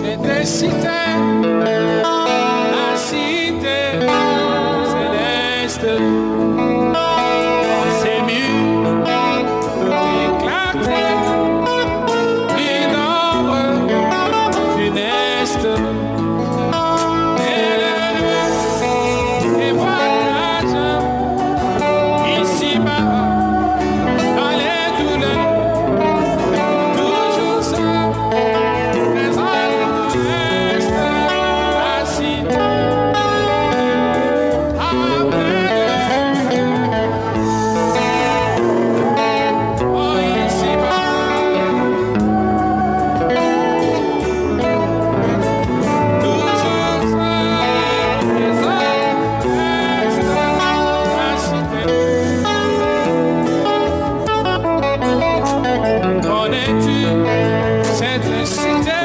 Cette cité, la cité céleste, ses murs tout éclatés, plus d'ombre funeste. Et les voyages ici-bas, dans les douleurs, toujours ça, les autres restent assis. Oh, ici-bas, toujours ça, les autres restent assis. Connais-tu cette cité?